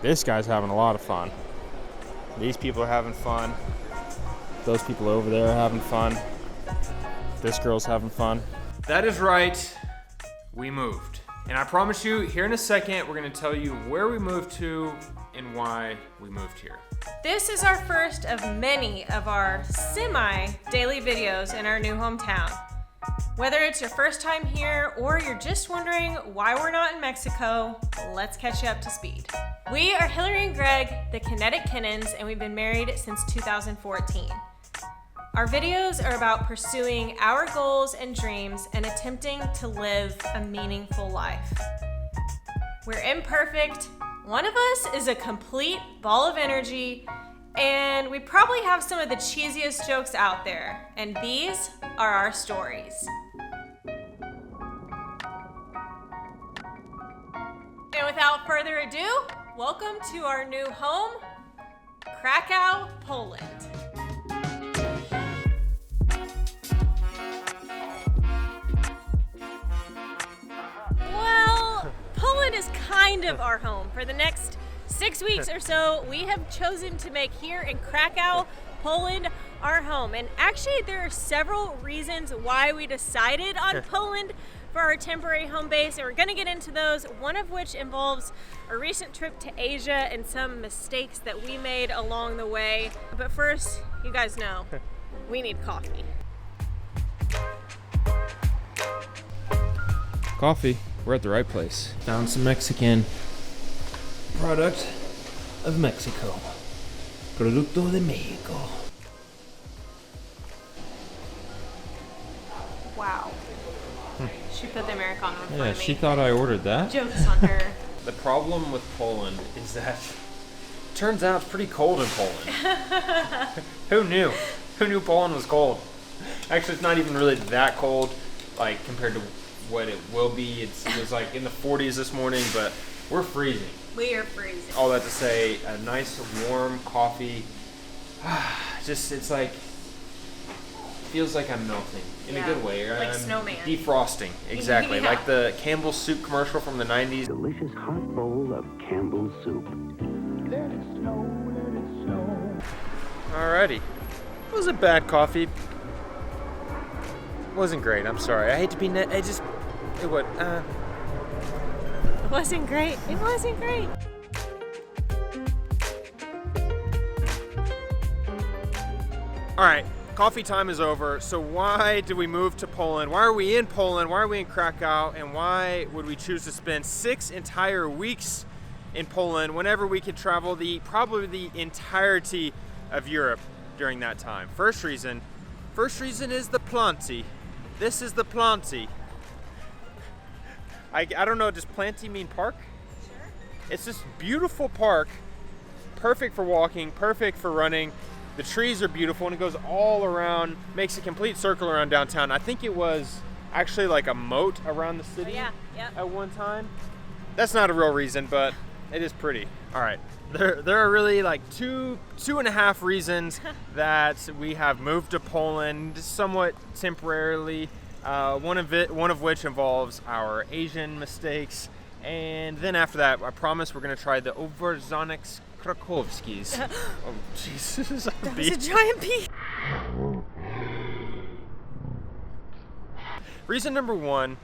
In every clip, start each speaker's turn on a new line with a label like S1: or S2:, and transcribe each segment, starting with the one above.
S1: This guy's having a lot of fun. These people are having fun. Those people over there are having fun. This girl's having fun. That is right. We moved. And I promise you, here in a second, we're gonna tell you where we moved to and why we moved here.
S2: This is our first of many of our semi-daily videos in our new hometown. Whether it's your first time here or you're just wondering why we're not in Mexico, let's catch you up to speed. We are Hillary and Greg, the Kinetic Kennons, and we've been married since 2014. Our videos are about pursuing our goals and dreams and attempting to live a meaningful life. We're imperfect. One of us is a complete ball of energy, and we probably have some of the cheesiest jokes out there, and these are our stories. And without further ado, welcome to our new home, Krakow, Poland. Well, Poland is kind of our home. For the next 6 weeks or so, we have chosen to make here in Krakow, Poland, our home. And actually, there are several reasons why we decided on Poland for our temporary home base, and we're gonna get into those, one of which involves a recent trip to Asia and some mistakes that we made along the way. But first, you guys know, we need coffee.
S1: Coffee, we're at the right place. Found some Mexican product of Mexico. Producto de Mexico.
S2: Wow. She put the Americano in front
S1: Yeah,
S2: of me.
S1: she thought I ordered that.
S2: Jokes on her.
S1: The problem with Poland is that it turns out it's pretty cold in Poland. Who knew? Who knew Poland was cold? Actually, it's not even really that cold, like compared to what it will be. It was like in the 40s this morning, but we're freezing.
S2: We are freezing.
S1: All that to say, a nice warm coffee. Just, it's like, feels like I'm melting in a good way.
S2: Like snowman.
S1: Defrosting, exactly.
S2: Yeah.
S1: Like the Campbell's soup commercial from the 90s.
S3: Delicious hot bowl of Campbell's soup. Let it snow, let it snow.
S1: Alrighty. It wasn't bad coffee. It wasn't great, I'm sorry. I hate to be it would,
S2: It wasn't great. It wasn't great.
S1: Alright, coffee time is over. So why did we move to Poland? Why are we in Poland? Why are we in Krakow? And why would we choose to spend 6 entire weeks in Poland whenever we could travel probably the entirety of Europe during that time? First reason is the planty. This is the planty. I don't know, does planty mean park?
S2: Sure.
S1: It's this beautiful park, perfect for walking, perfect for running. The trees are beautiful and it goes all around, makes a complete circle around downtown. I think it was actually like a moat around the city at one time. That's not a real reason, but it is pretty. All right, there are really like two and a half reasons that we have moved to Poland somewhat temporarily. One of which involves our Asian mistakes, and then after that, I promise we're gonna try the Overzonex Krakowskis. Oh, Jesus!
S2: That was a giant bee.
S1: Reason number one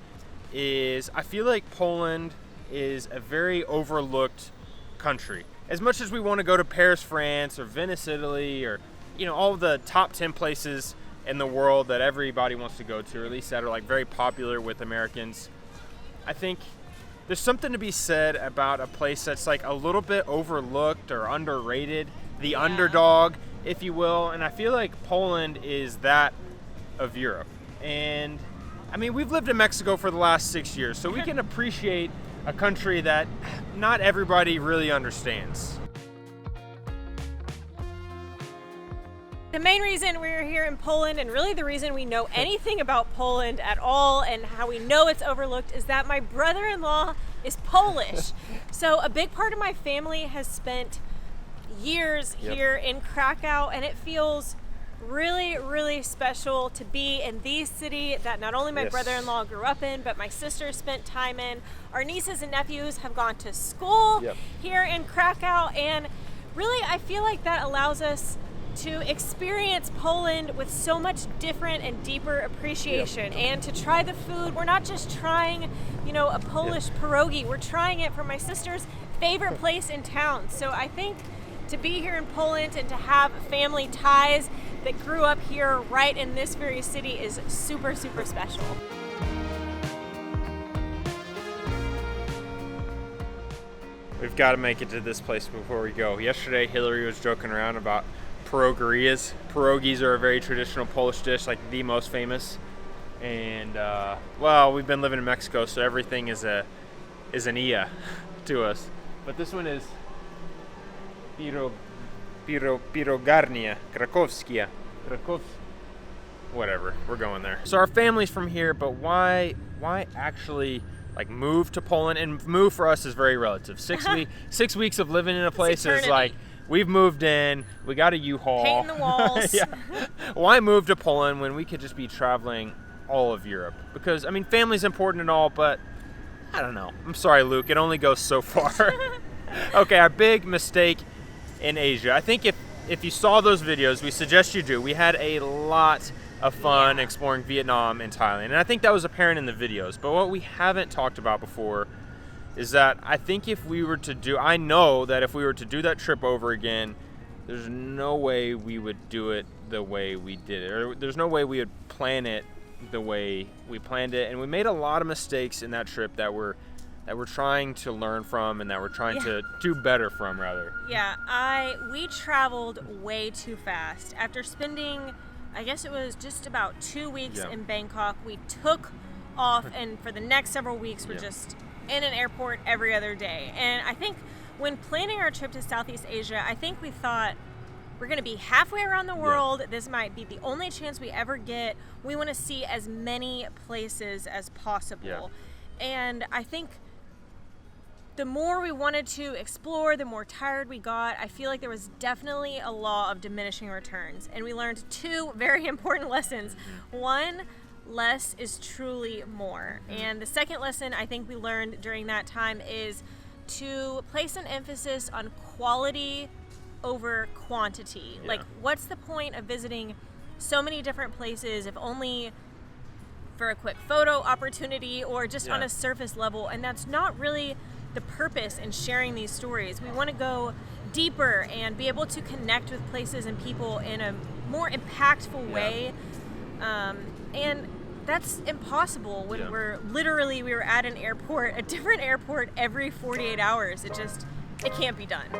S1: is I feel like Poland is a very overlooked country. As much as we want to go to Paris, France, or Venice, Italy, or all the top 10 places in the world that everybody wants to go to, or at least that are like very popular with Americans, I think there's something to be said about a place that's like a little bit overlooked or underrated, the underdog, if you will. And I feel like Poland is that of Europe. And I mean, we've lived in Mexico for the last 6 years, so we can appreciate a country that not everybody really understands.
S2: The main reason we're here in Poland, and really the reason we know anything about Poland at all and how we know it's overlooked, is that my brother-in-law is Polish. So a big part of my family has spent years here in Krakow, and it feels really, really special to be in the city that not only my
S1: Yes.
S2: brother-in-law grew up in, but my sister spent time in. Our nieces and nephews have gone to school
S1: Yep.
S2: here in Krakow, and really I feel like that allows us to experience Poland with so much different and deeper appreciation, and to try the food. We're not just trying, a Polish pierogi. We're trying it from my sister's favorite place in town. So I think to be here in Poland and to have family ties that grew up here right in this very city is super, super special.
S1: We've got to make it to this place before we go. Yesterday, Hillary was joking around about pierogies. Pierogies are a very traditional Polish dish, like the most famous. And we've been living in Mexico, so everything is an iya to us. But this one is Pirogarnia Krakowskia. Whatever, we're going there. So our family's from here, but why actually move to Poland? And move for us is very relative. 6 weeks of living in a place is like, we've moved in, we got a U-Haul.
S2: Painting the walls.
S1: Yeah. Why move to Poland when we could just be traveling all of Europe? Because, family's important and all, but I don't know. I'm sorry, Luke, it only goes so far. Okay, our big mistake in Asia. I think if you saw those videos, we suggest you do. We had a lot of fun exploring Vietnam and Thailand, and I think that was apparent in the videos. But what we haven't talked about before is that I think I know that if we were to do that trip over again, there's no way we would do it the way we did it, or there's no way we would plan it the way we planned it. And we made a lot of mistakes in that trip that we're trying to learn from, and that we're trying to do better from, rather.
S2: Yeah, we traveled way too fast. After spending, I guess it was just about 2 weeks in Bangkok, we took off, and for the next several weeks we're just in an airport every other day. And I think when planning our trip to Southeast Asia, I think we thought, we're going to be halfway around the world. This might be the only chance we ever get. We want to see as many places as possible. And I think the more we wanted to explore, the more tired we got. I feel like there was definitely a law of diminishing returns. And we learned 2 very important lessons. One, less is truly more. And the second lesson I think we learned during that time is to place an emphasis on quality over quantity. Like, what's the point of visiting so many different places if only for a quick photo opportunity or just on a surface level? And that's not really the purpose in sharing these stories. We want to go deeper and be able to connect with places and people in a more impactful way. And that's impossible when we were at an airport, a different airport every 48 hours. It can't be done.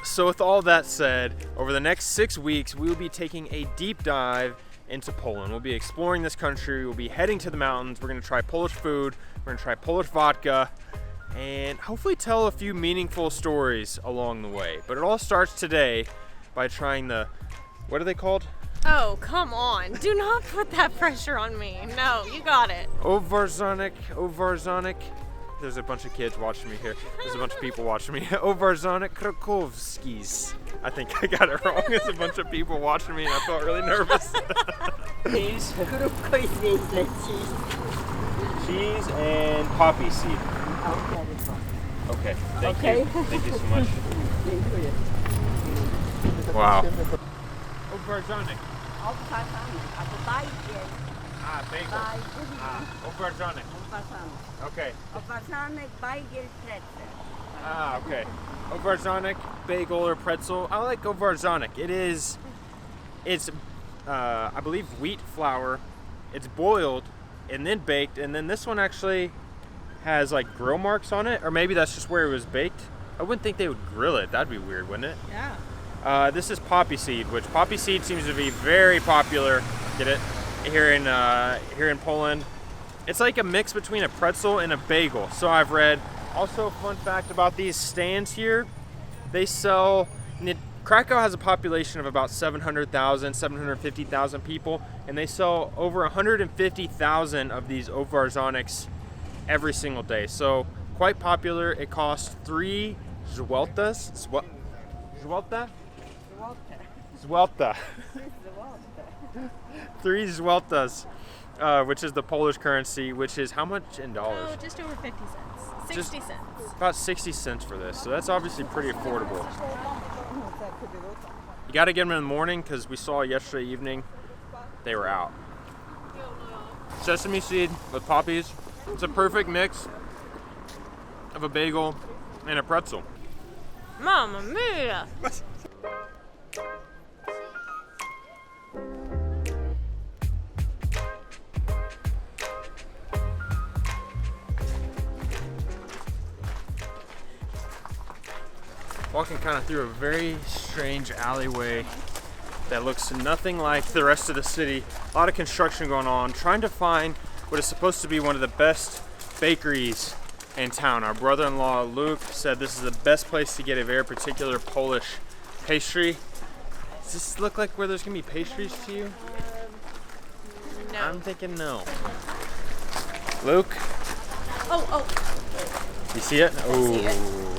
S1: So with all that said, over the next 6 weeks, we will be taking a deep dive into Poland. We'll be exploring this country. We'll be heading to the mountains. We're going to try Polish food. We're going to try Polish vodka, and hopefully tell a few meaningful stories along the way. But it all starts today by trying what are they called?
S2: Oh, come on. Do not put that pressure on me. No, you got it.
S1: Ovarzonek. There's a bunch of kids watching me here. There's a bunch of people watching me. Ovarzonek Krakowskis. I think I got it wrong. There's a bunch of people watching me, and I felt really nervous. Cheese. Cheese and poppy seed. Okay. Thank you. Thank you so much. Wow. Ovarzonek. Bagel. Ovarzonek. Okay. Okay. Ovarzonek, bagel or pretzel. I like ovarzonek. It's I believe wheat flour. It's boiled and then baked, and then this one actually has grill marks on it, or maybe that's just where it was baked. I wouldn't think they would grill it. That'd be weird, wouldn't it?
S2: Yeah.
S1: This is poppy seed, which poppy seed seems to be very popular. Get it? Here in Poland. It's like a mix between a pretzel and a bagel, so I've read. Also, fun fact about these stands here, Krakow has a population of about 700,000, 750,000 people, and they sell over 150,000 of these ovarzoneks every single day. So quite popular. It costs 3 złotych. Złota? Złota. 3 złotych, which is the Polish currency, which is how much in dollars?
S2: Oh, just over 50 cents. 60 cents.
S1: About 60 cents for this, so that's obviously pretty affordable. You got to get them in the morning because we saw yesterday evening they were out. Sesame seed with poppies. It's a perfect mix of a bagel and a pretzel.
S2: Mamma mia!
S1: Walking kind of through a very strange alleyway that looks nothing like the rest of the city. A lot of construction going on, trying to find what is supposed to be one of the best bakeries in town. Our brother-in-law Luke said this is the best place to get a very particular Polish pastry. Does this look like where there's gonna be pastries to you?
S2: No.
S1: I'm thinking no. Luke?
S2: Oh.
S1: You see it?
S2: Oh.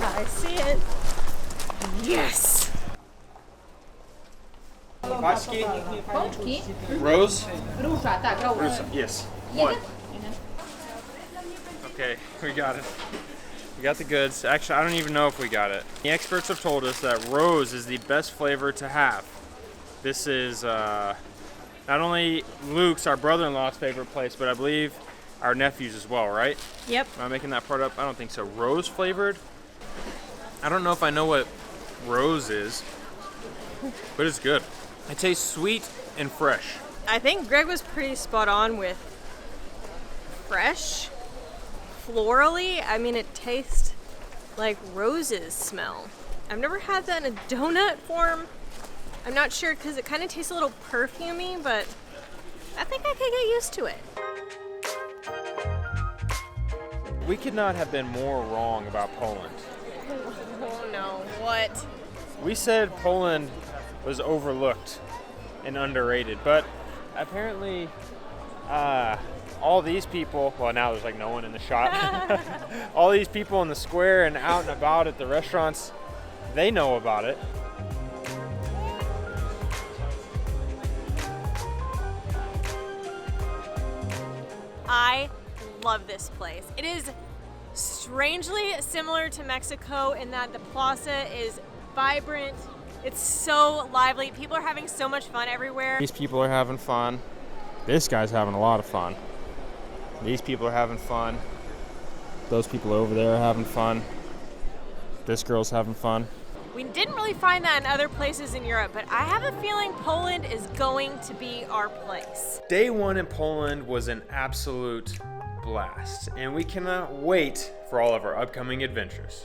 S2: I see it. Yes!
S1: Paczki?
S4: Pączki?
S1: Rose?
S4: Róża, tak, róża.
S1: Yes. One. Okay, we got it. We got the goods. Actually, I don't even know if we got it. The experts have told us that rose is the best flavor to have. This is not only Luke's, our brother-in-law's favorite place, but I believe our nephews as well, right?
S2: Yep.
S1: Am I making that part up? I don't think so. Rose flavored? I don't know if I know what rose is, but it's good. It tastes sweet and fresh.
S2: I think Greg was pretty spot on with fresh, florally. I mean, it tastes like roses smell. I've never had that in a donut form. I'm not sure because it kind of tastes a little perfumey, but I think I could get used to it.
S1: We could not have been more wrong about Poland.
S2: Oh no, what?
S1: We said Poland was overlooked and underrated, but apparently all these people, well, now there's like no one in the shop, all these people in the square and out and about at the restaurants, they know about it.
S2: I love this place. It is strangely similar to Mexico in that the plaza is vibrant. It's so lively. People are having so much fun everywhere.
S1: These people are having fun. This guy's having a lot of fun. These people are having fun. Those people over there are having fun. This girl's having fun.
S2: We didn't really find that in other places in Europe, but I have a feeling Poland is going to be our place.
S1: Day one in Poland was an absolute blast, and we cannot wait for all of our upcoming adventures.